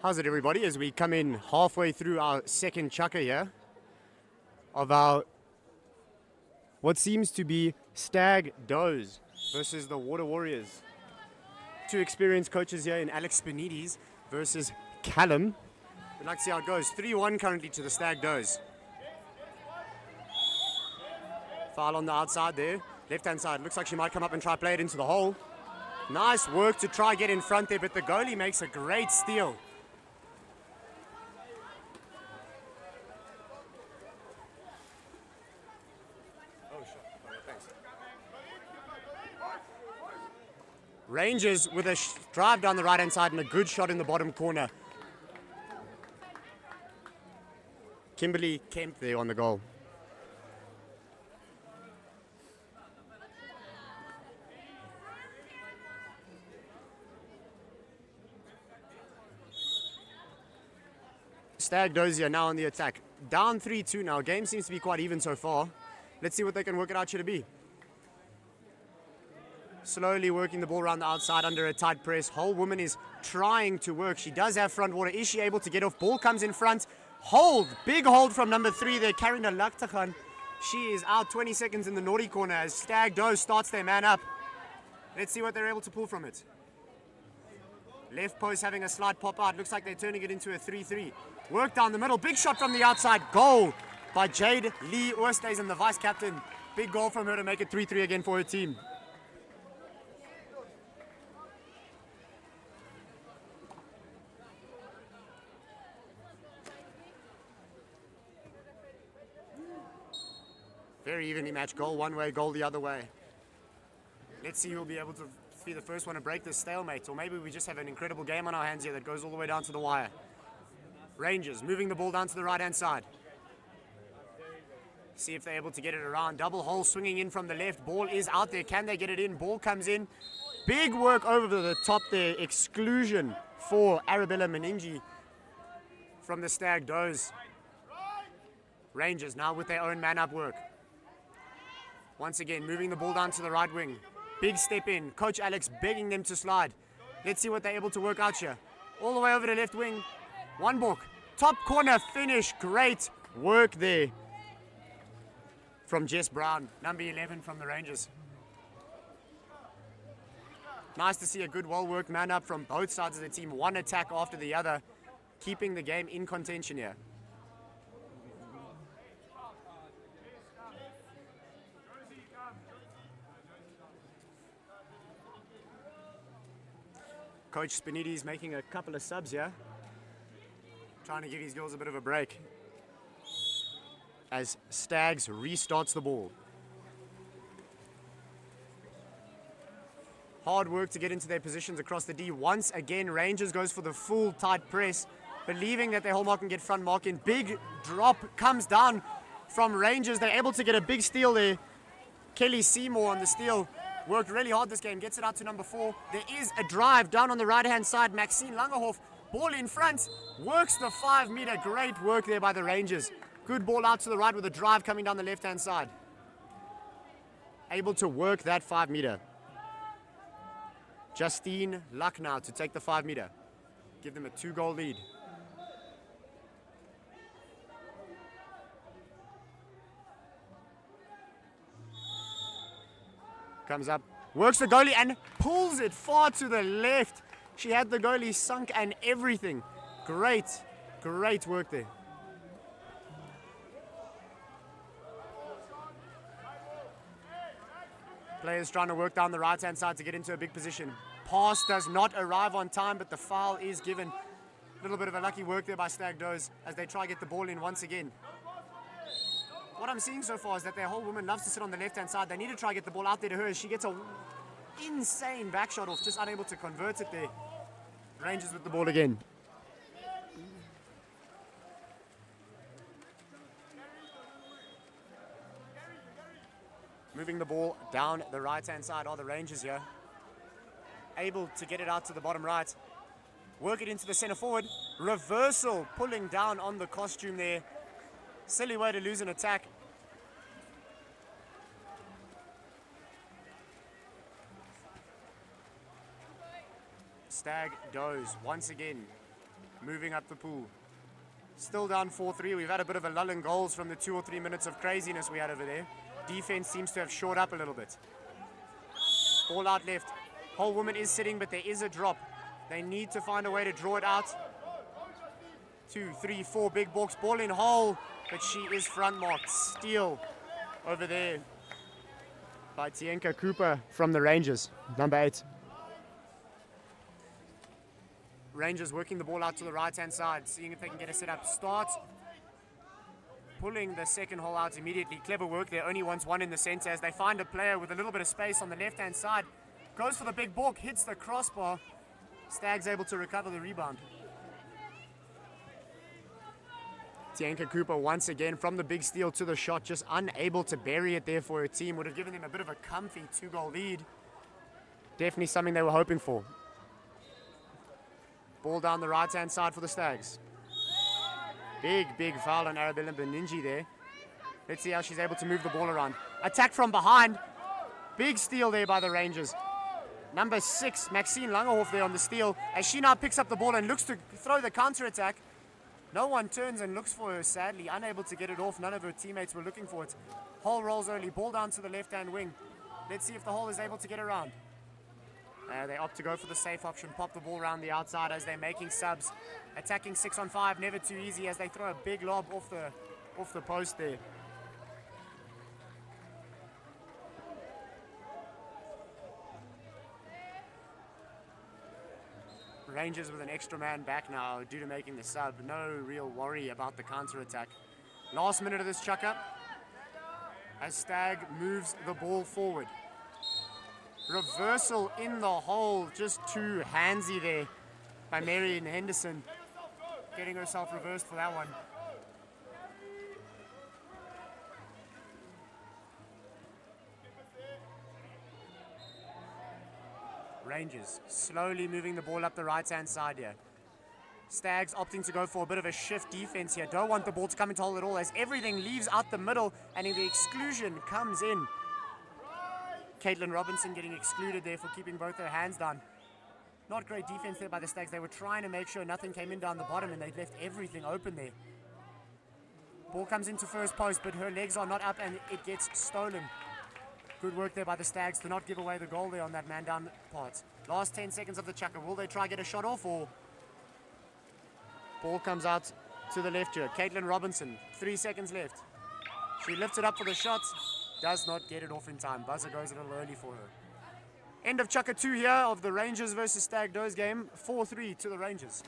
How's it, everybody, as we come in halfway through our second chukker here of our what seems to be Stag Does versus the Water Warriors. Two experienced coaches here in Alex Spinides versus Callum. We'd like to see how it goes. 3-1 currently to the Stag Does. Foul on the outside there. Left-hand side. Looks like she might come up and try play it into the hole. Nice work to try get in front there, but the goalie makes a great steal. Rangers with a drive down the right-hand side and a good shot in the bottom corner. Kimberly Kemp there on the goal. Stag Dozier now on the attack. Down 3-2 now. Game seems to be quite even so far. Let's see what they can work it out here to be. Slowly working the ball around the outside under a tight press. Whole woman is trying to work. She does have front water. Is she able to get off? Ball comes in front. Hold. Big hold from number 3 there. Karina Laktagan. She is out 20 seconds in the naughty corner as Stag Doe starts their man up. Let's see what they're able to pull from it. Left post having a slight pop out. Looks like they're turning it into a 3-3. Work down the middle. Big shot from the outside. Goal by Jade Lee Oosthuizen, the vice captain. Big goal from her to make it 3-3 again for her team. Very evenly matched. Goal one way, goal the other way. Let's see who will be able to be the first one to break this stalemate, or maybe we just have an incredible game on our hands here that goes all the way down to the wire. Rangers moving the ball down to the right-hand side. See if they're able to get it around. Double hole swinging in from the left. Ball is out there. Can they get it in? Ball comes in. Big work over the top there. Exclusion for Arabella Meningi from the Stag Does. Rangers now with their own man-up work. Once again, moving the ball down to the right wing. Big step in. Coach Alex begging them to slide. Let's see what they're able to work out here. All the way over to left wing. One book. Top corner finish. Great work there from Jess Brown, number 11 from the Rangers. Nice to see a good, well-worked man-up from both sides of the team. One attack after the other. keeping the game in contention here. Coach Spinides making a couple of subs here, trying to give his girls a bit of a break as Stags restarts the ball. Hard work to get into their positions across the D. Once again, Rangers goes for the full tight press, believing that their whole mark can get front mark in. Big drop comes down from Rangers. They're able to get a big steal there. Kelly Seymour on the steal. Worked really hard this game, gets it out to number 4. There is a drive down on the right-hand side. Maxine Langerhoff, ball in front, works the 5 meter. Great work there by the Rangers. Good ball out to the right with a drive coming down the left-hand side. Able to work that 5 meter. Justine Lucknow to take the 5 meter. Give them a 2-goal lead. Comes up, works the goalie and pulls it far to the left. She had the goalie sunk and everything. Great work there. Players trying to work down the right-hand side to get into a big position. Pass does not arrive on time, but the foul is given. A little bit of a lucky work there by Stag Does as they try to get the ball in once again. What I'm seeing so far is that their whole woman loves to sit on the left-hand side. They need to try to get the ball out there to her. She gets a insane back shot off, just unable to convert it there. Rangers with the ball again. Moving the ball down the right-hand side are the Rangers here. Able to get it out to the bottom right. Work it into the center forward. Reversal pulling down on the costume there. Silly way to lose an attack. Stag Does once again moving up the pool. Still down 4-3. We've had a bit of a lull in goals from the 2 or 3 minutes of craziness we had over there. Defense seems to have shored up a little bit. Ball out left. Whole woman is sitting, but there is a drop. They need to find a way to draw it out. 2, 3, 4 big balks. Ball in hole, but she is front marked. Steal over there by Tienka Cooper from the Rangers, number 8. Rangers working the ball out to the right-hand side, seeing if they can get a set-up. Starts pulling the second hole out immediately. Clever work there, only wants one in the center as they find a player with a little bit of space on the left-hand side. Goes for the big balk, hits the crossbar. Stag's able to recover the rebound. Tienka Cooper once again from the big steal to the shot, just unable to bury it there for her team. Would have given them a bit of a comfy 2-goal lead. Definitely something they were hoping for. Ball down the right-hand side for the Stags. Big foul on Arabella Beningi there. Let's see how she's able to move the ball around. Attack from behind. Big steal there by the Rangers. Number 6, Maxine Langerhoff there on the steal, as she now picks up the ball and looks to throw the counter-attack. No one turns and looks for her, sadly. Unable to get it off. None of her teammates were looking for it. Hole rolls early. Ball down to the left-hand wing. Let's see if the Hole is able to get around. They opt to go for the safe option. Pop the ball around the outside as they're making subs. Attacking 6 on 5. Never too easy as they throw a big lob off the post there. Rangers with an extra man back now due to making the sub. No real worry about the counter-attack. Last minute of this chuck-up as Stag moves the ball forward. Reversal in the hole, just too handsy there by Marion Henderson. Getting herself reversed for that one. Rangers slowly moving the ball up the right-hand side here. Stags opting to go for a bit of a shift defense here. Don't want the ball to come into hole at all as everything leaves out the middle and the exclusion comes in. Caitlin Robinson getting excluded there for keeping both her hands down. Not great defense there by the Stags. They were trying to make sure nothing came in down the bottom and they left everything open there. Ball comes into first post, but her legs are not up and it gets stolen. Good work there by the Stags to not give away the goal there on that man down part. Last 10 seconds of the chucker. Will they try to get a shot off or Ball comes out to the left here. Caitlin Robinson, 3 seconds left. She lifts it up for the shot. Does not get it off in time. Buzzer goes a little early for her. End of Chukka 2 here of the Rangers versus Stag Does game. 4-3 to the Rangers.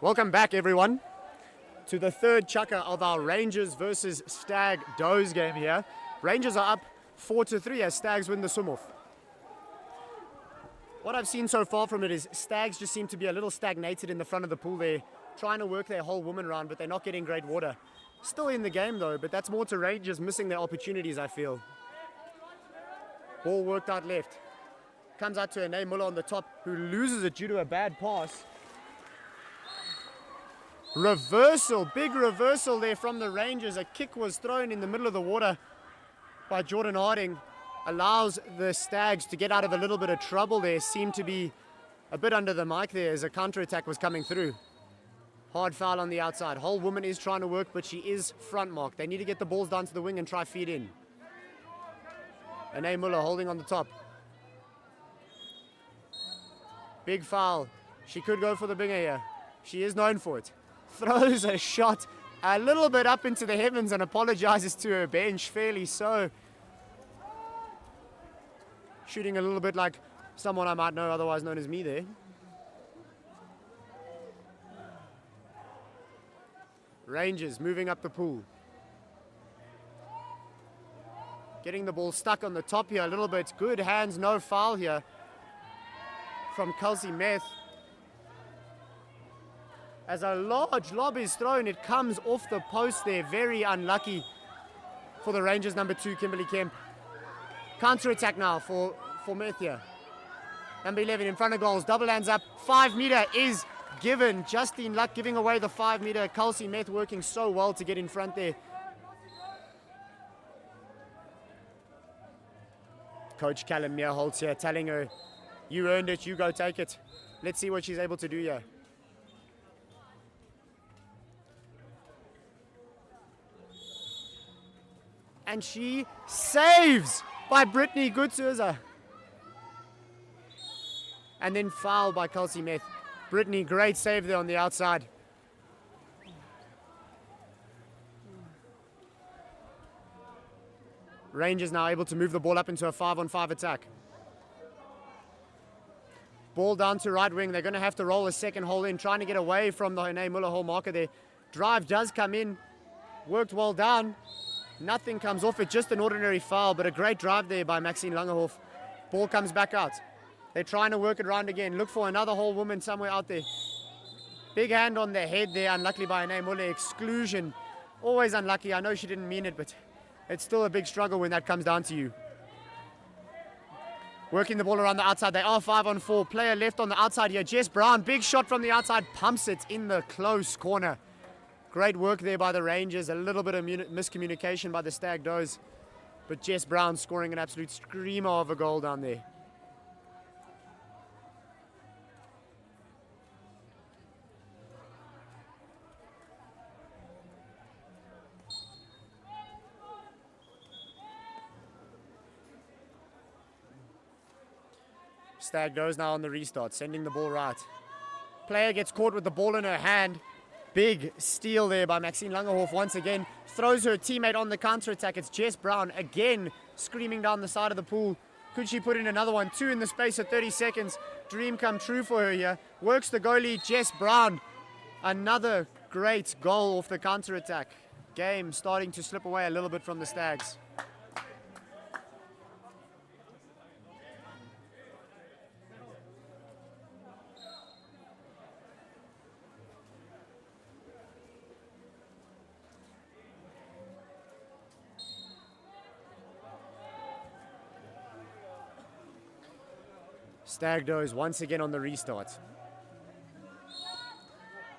Welcome back, everyone, to the third Chukka of our Rangers versus Stag Does game here. Rangers are up 4-3 as Stags win the swim-off. What I've seen so far from it is Stags just seem to be a little stagnated in the front of the pool there, trying to work their whole woman round, but they're not getting great water. Still in the game, though, but that's more to Rangers missing their opportunities, I feel. Ball worked out left. Comes out to Anae Muller on the top, who loses it due to a bad pass. Reversal, big reversal there from the Rangers. A kick was thrown in the middle of the water by Jordan Harding. Allows the Stags to get out of a little bit of trouble there. Seemed to be a bit under the mic there as a counter-attack was coming through. Hard foul on the outside. Whole woman is trying to work, but she is front marked. They need to get the balls down to the wing and try feed in. Anae Muller holding on the top. Big foul. She could go for the binger here. She is known for it. Throws a shot a little bit up into the heavens and apologizes to her bench, fairly so. Shooting a little bit like someone I might know, otherwise known as me there. Rangers moving up the pool. Getting the ball stuck on the top here a little bit. Good hands, no foul here from Kelsey Meth. As a large lob is thrown, it comes off the post there. Very unlucky for the Rangers number 2, Kimberly Kemp. Counter-attack now for Meth here. Number 11 in front of goals. Double hands up. 5 meter is given. Justine Luck giving away the 5 meter. Kelsey Meth working so well to get in front there. Coach Callum Meerholtz here telling her, you earned it, you go take it. Let's see what she's able to do here. And she saves by Brittany Gutsuza. And then foul by Kelsey Meth. Brittany, great save there on the outside. Rangers now able to move the ball up into a 5-on-5 attack. Ball down to right wing. They're going to have to roll a second hole in, trying to get away from the Hone Muller hole marker there. Drive does come in. Worked well down. Nothing comes off it, just an ordinary foul, but a great drive there by Maxine Langehoff. Ball comes back out. They're trying to work it around again. Look for another whole woman somewhere out there. Big hand on the head there, unluckily by Hone Muller. Exclusion. Always unlucky. I know she didn't mean it, but it's still a big struggle when that comes down to you. Working the ball around the outside. They are 5-on-4. Player left on the outside here. Jess Brown, big shot from the outside. Pumps it in the close corner. Great work there by the Rangers. A little bit of miscommunication by the Stag Does. But Jess Brown scoring an absolute screamer of a goal down there. Stag Does now on the restart, sending the ball right. Player gets caught with the ball in her hand. Big steal there by Maxine Langehoff once again. Throws her teammate on the counter-attack. It's Jess Brown again screaming down the side of the pool. Could she put in another one? 2 in the space of 30 seconds. Dream come true for her here. Works the goalie, Jess Brown. Another great goal off the counter-attack. Game starting to slip away a little bit from the Stags. Stag Does once again on the restart.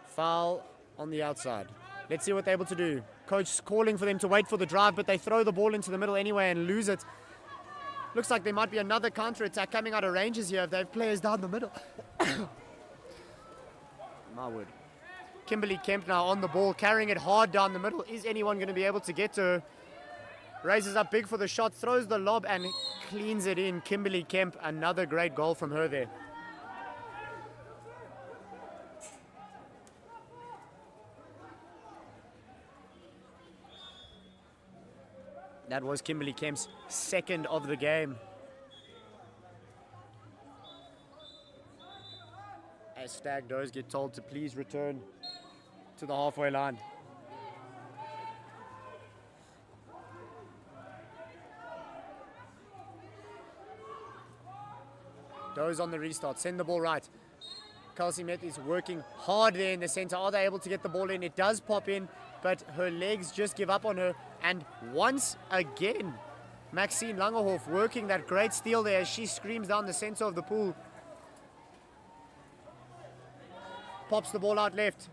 Foul on the outside. Let's see what they're able to do. Coach calling for them to wait for the drive, but they throw the ball into the middle anyway and lose it. Looks like there might be another counter-attack coming out of Rangers here if they have players down the middle. My word. Kimberly Kemp now on the ball, carrying it hard down the middle. Is anyone going to be able to get to her? Raises up big for the shot, throws the lob and cleans it in. Kimberly Kemp, another great goal from her there. That was Kimberly Kemp's second of the game. As Stag Does get told to please return to the halfway line. Does on the restart, send the ball right. Kelsey Met is working hard there in the center. Are they able to get the ball in? It does pop in, but her legs just give up on her. And once again, Maxine Langehoff working that great steal there as she screams down the center of the pool. Pops the ball out left.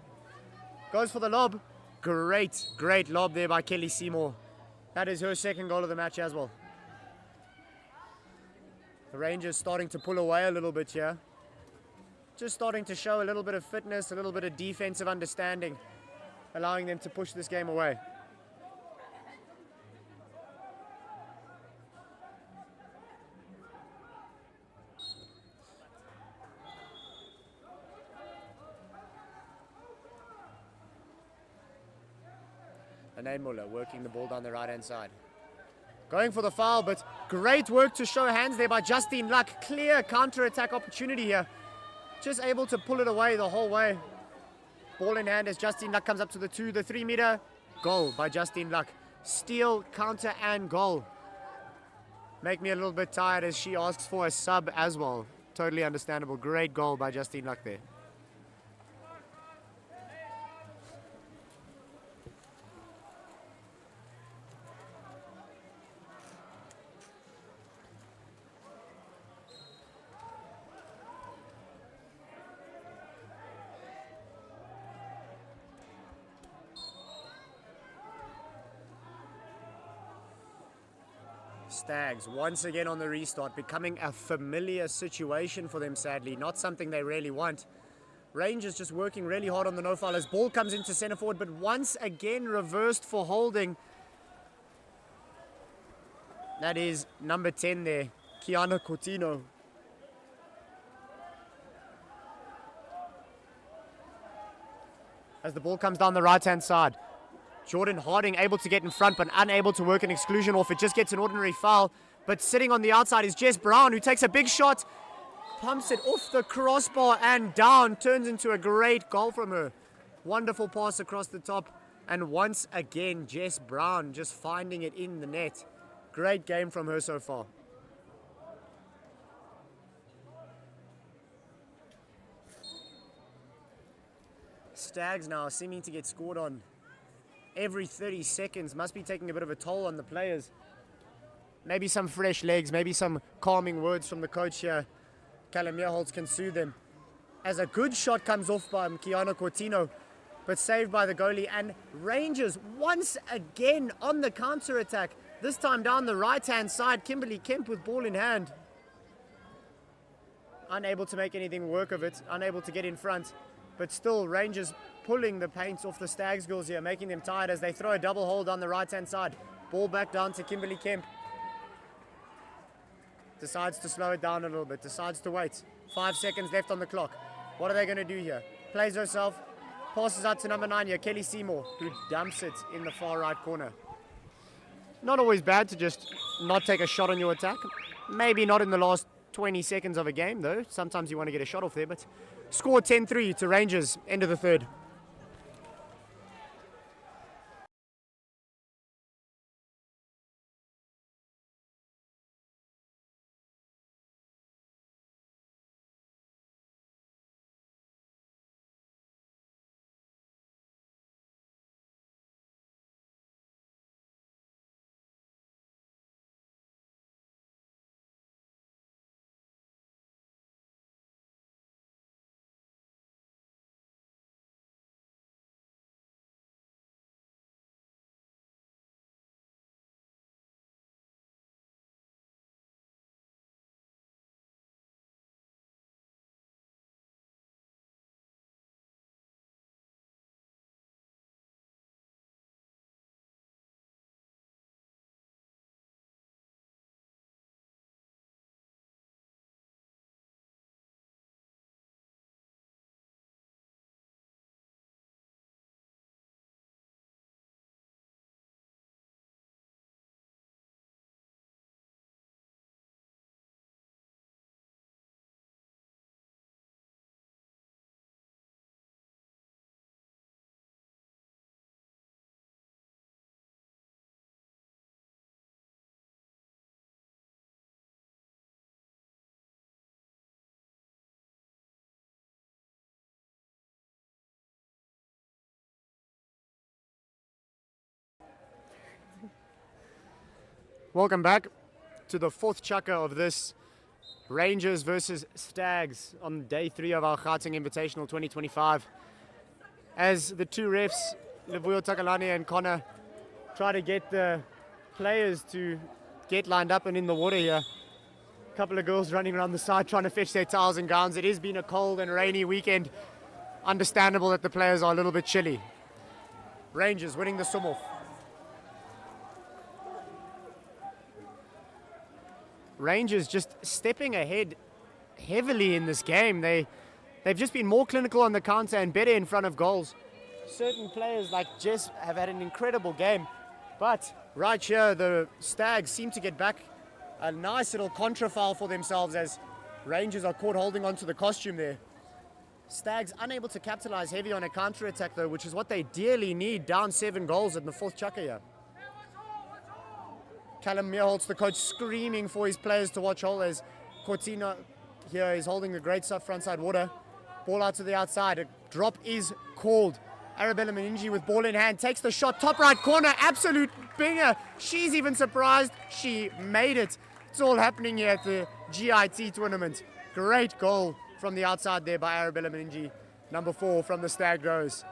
Goes for the lob. Great, great lob there by Kelly Seymour. That is her second goal of the match as well. The Rangers starting to pull away a little bit here. Just starting to show a little bit of fitness, a little bit of defensive understanding, allowing them to push this game away. Hone Muller working the ball down the right-hand side. Going for the foul, but great work to show hands there by Justine Luck. Clear counter-attack opportunity here. Just able to pull it away the whole way. Ball in hand as Justine Luck comes up to the 2, the 3 meter. Goal by Justine Luck. Steal, counter, and goal. Make me a little bit tired as she asks for a sub as well. Totally understandable. Great goal by Justine Luck there. Stags once again on the restart, becoming a familiar situation for them, sadly. Not something they really want. Rangers just working really hard on the no-foul as ball comes into centre forward, but once again reversed for holding. That is number 10 there, Kiana Coutinho. As the ball comes down the right-hand side. Jordan Harding able to get in front but unable to work an exclusion off. It just gets an ordinary foul. But sitting on the outside is Jess Brown, who takes a big shot, pumps it off the crossbar and down. Turns into a great goal from her. Wonderful pass across the top. And once again, Jess Brown just finding it in the net. Great game from her so far. Stags now seeming to get scored on every 30 seconds. Must be taking a bit of a toll on the players. Maybe some fresh legs, maybe some calming words from the coach here. Callum Meerholz can soothe them. As a good shot comes off by Kiana Cortino, but saved by the goalie. And Rangers once again on the counter-attack. This time down the right-hand side, Kimberly Kemp with ball in hand. Unable to make anything work of it, unable to get in front. But still, Rangers pulling the paint off the Stags girls here, making them tired as they throw a double hold on the right-hand side. Ball back down to Kimberly Kemp. Decides to slow it down a little bit, decides to wait. 5 seconds left on the clock. What are they going to do here? Plays herself, passes out to number 9 here, Kelly Seymour, who dumps it in the far right corner. Not always bad to just not take a shot on your attack. Maybe not in the last 20 seconds of a game, though. Sometimes you want to get a shot off there, but score 10-3 to Rangers, end of the third. Welcome back to the fourth chukka of this Rangers versus Stags on day 3 of our Gauteng Invitational 2025. As the two refs, Levuyo Takalani and Connor, try to get the players to get lined up and in the water here. A couple of girls running around the side trying to fetch their towels and gowns. It has been a cold and rainy weekend. Understandable that the players are a little bit chilly. Rangers winning the swim off. Rangers just stepping ahead heavily in this game. They've just been more clinical on the counter and better in front of goals. Certain players like Jess have had an incredible game, but right here the Stags seem to get back a nice little contra foul for themselves as Rangers are caught holding onto the costume there. Stags unable to capitalize heavy on a counter attack though, which is what they dearly need, down 7 goals in the fourth chukka here. Callum Meerholz, the coach, screaming for his players to watch hole as Cortina here is holding the great stuff frontside water. Ball out to the outside. A drop is called. Arabella Meningi with ball in hand takes the shot. Top right corner. Absolute binger. She's even surprised she made it. It's all happening here at the GIT tournament. Great goal from the outside there by Arabella Meningi. Number 4 from the Stag Rose.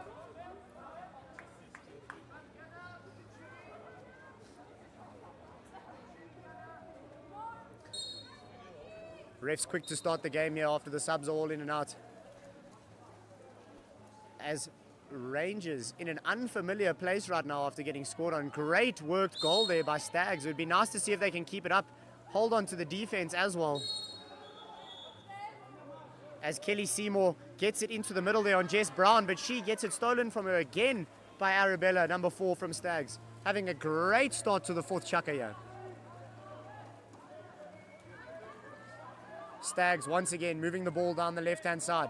Refs quick to start the game here after the subs are all in and out. As Rangers in an unfamiliar place right now after getting scored on. Great worked goal there by Stags. It would be nice to see if they can keep it up. Hold on to the defense as well. As Kelly Seymour gets it into the middle there on Jess Brown, but she gets it stolen from her again by Arabella, number 4 from Stags. Having a great start to the 4th chukka here. Stags once again moving the ball down the left-hand side.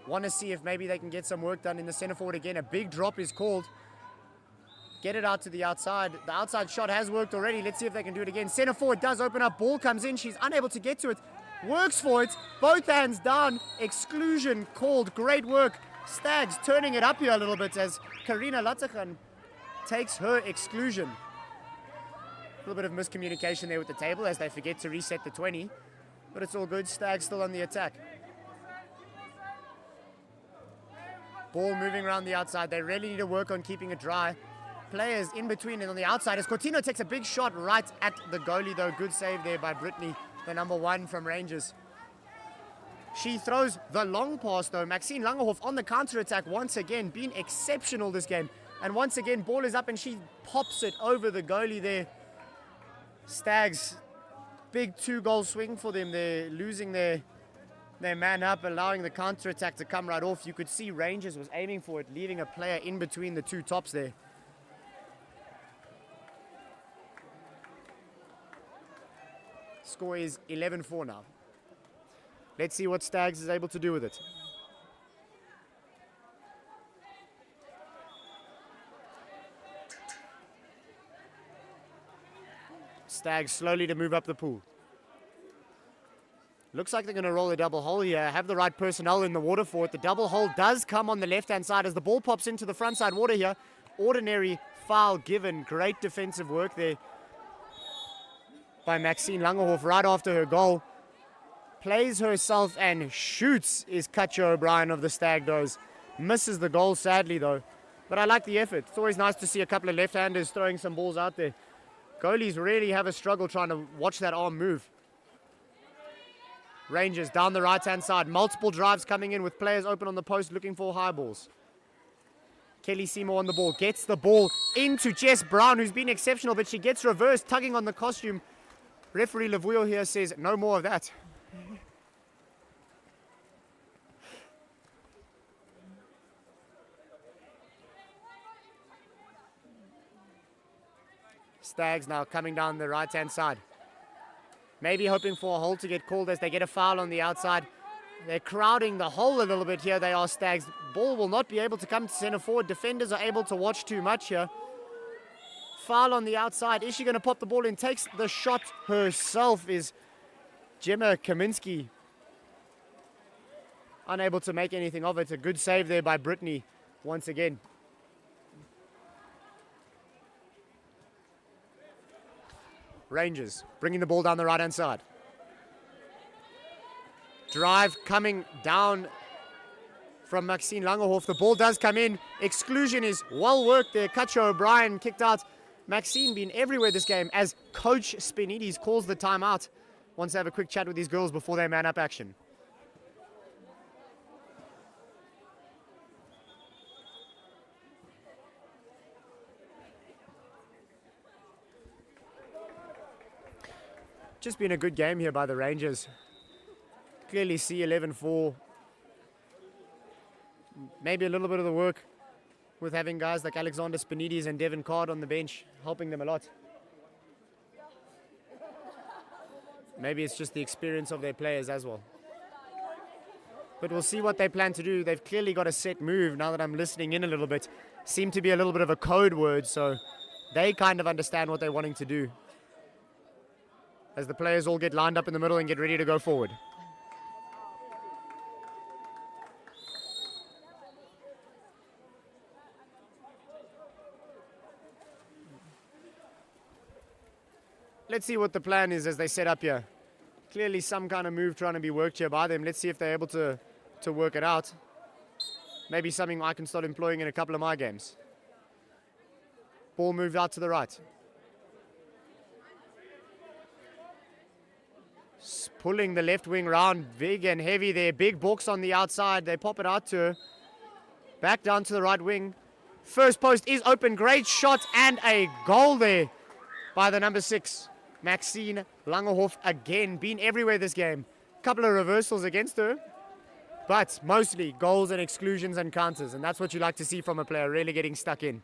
Want to see if maybe they can get some work done in the center forward again. A big drop is called. Get it out to the outside. The outside shot has worked already. Let's see if they can do it again. Center forward does open up. Ball comes in. She's unable to get to it. Works for it. Both hands down. Exclusion called. Great work. Stags turning it up here a little bit as Karina Latachan takes her exclusion. A little bit of miscommunication there with the table as they forget to reset the 20. But it's all good. Stags still on the attack. Ball moving around the outside. They really need to work on keeping it dry. Players in between and on the outside as Cortino takes a big shot right at the goalie though. Good save there by Brittany, the number 1 from Rangers. She throws the long pass though. Maxine Langerhoff on the counter-attack once again. Been exceptional this game. And once again, ball is up and she pops it over the goalie there. Stags, big 2-goal swing for them. They're losing their man up, allowing the counter-attack to come right off. You could see Rangers was aiming for it, leaving a player in between the 2 tops there. Score is 11-4 now. Let's see what Stags is able to do with it. Stags slowly to move up the pool. Looks like they're going to roll a double hole here. Have the right personnel in the water for it. The double hole does come on the left-hand side as the ball pops into the front side water here. Ordinary foul given. Great defensive work there by Maxine Langerhoff right after her goal. Plays herself and shoots is Katja O'Brien of the Stag Does. Misses the goal sadly though. But I like the effort. It's always nice to see a couple of left-handers throwing some balls out there. Goalies really have a struggle trying to watch that arm move. Rangers down the right-hand side. Multiple drives coming in with players open on the post looking for high balls. Kelly Seymour on the ball. Gets the ball into Jess Brown, who's been exceptional, but she gets reversed, tugging on the costume. Referee Lavuyo here says, no more of that. Stags now coming down the right-hand side. Maybe hoping for a hole to get called as they get a foul on the outside. They're crowding the hole a little bit here. They are Stags. Ball will not be able to come to center forward. Defenders are able to watch too much here. Foul on the outside. Is she going to pop the ball in? Takes the shot herself is Gemma Kaminski. Unable to make anything of it. A good save there by Brittany once again. Rangers bringing the ball down the right-hand side. Drive coming down from Maxine Langerhoff. The ball does come in. Exclusion is well worked there. Katja O'Brien kicked out. Maxine been everywhere this game as Coach Spinides calls the timeout. Wants to have a quick chat with these girls before they man up action. Just been a good game here by the Rangers. Clearly see 11-4. Maybe a little bit of the work with having guys like Alexander Spinides and Devin Card on the bench, helping them a lot. Maybe it's just the experience of their players as well. But we'll see what they plan to do. They've clearly got a set move now that I'm listening in a little bit. Seem to be a little bit of a code word, so they kind of understand what they're wanting to do. As the players all get lined up in the middle and get ready to go forward. Let's see what the plan is as they set up here. Clearly some kind of move trying to be worked here by them. Let's see if they're able to work it out. Maybe something I can start employing in a couple of my games. Ball moved out to the right. Pulling the left wing round, big and heavy there. Big box on the outside. They pop it out to her. Back down to the right wing. First post is open. Great shot and a goal there by the number 6. Maxine Langerhoff again. Been everywhere this game. Couple of reversals against her. But mostly goals and exclusions and counters, and that's what you like to see from a player, really getting stuck in.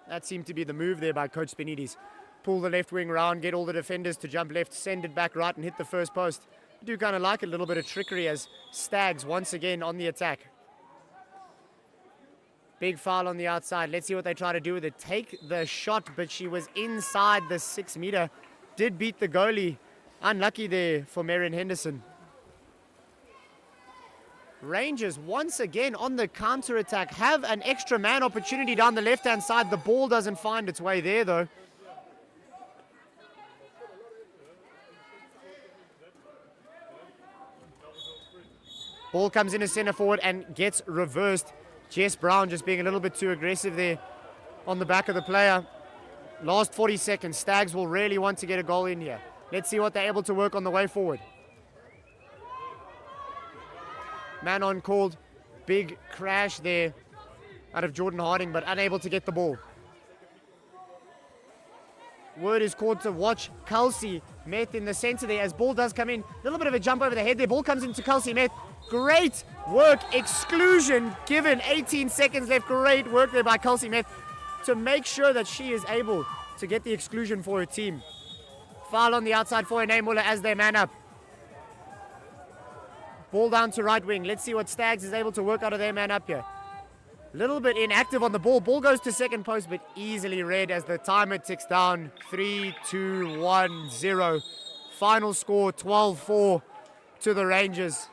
That seemed to be the move there by Coach Spinides. Pull the left wing round, get all the defenders to jump left, send it back right and hit the first post. I do kind of like a little bit of trickery as Stags once again on the attack. Big foul on the outside. Let's see what they try to do with it. Take the shot, but she was inside the 6 meter. Did beat the goalie. Unlucky there for Marion Henderson. Rangers once again on the counter attack. Have an extra man opportunity down the left hand side. The ball doesn't find its way there though. Ball comes in as centre forward and gets reversed. Jess Brown just being a little bit too aggressive there on the back of the player. Last 40 seconds. Stags will really want to get a goal in here. Let's see what they're able to work on the way forward. Man on called. Big crash there out of Jordan Harding, but unable to get the ball. Word is called to watch Kelsey Met in the center there as ball does come in. A little bit of a jump over the head there. Ball comes into Kelsey Met. Great work. Exclusion given. 18 seconds left. Great work there by Kelsey Met to make sure that she is able to get the exclusion for her team. Foul on the outside for Ine Muller as they man up. Ball down to right wing. Let's see what Stags is able to work out of their man up here. Little bit inactive on the ball. Ball goes to second post, but easily read as the timer ticks down. 3, 2, 1, 0. Final score 12-4 to the Rangers.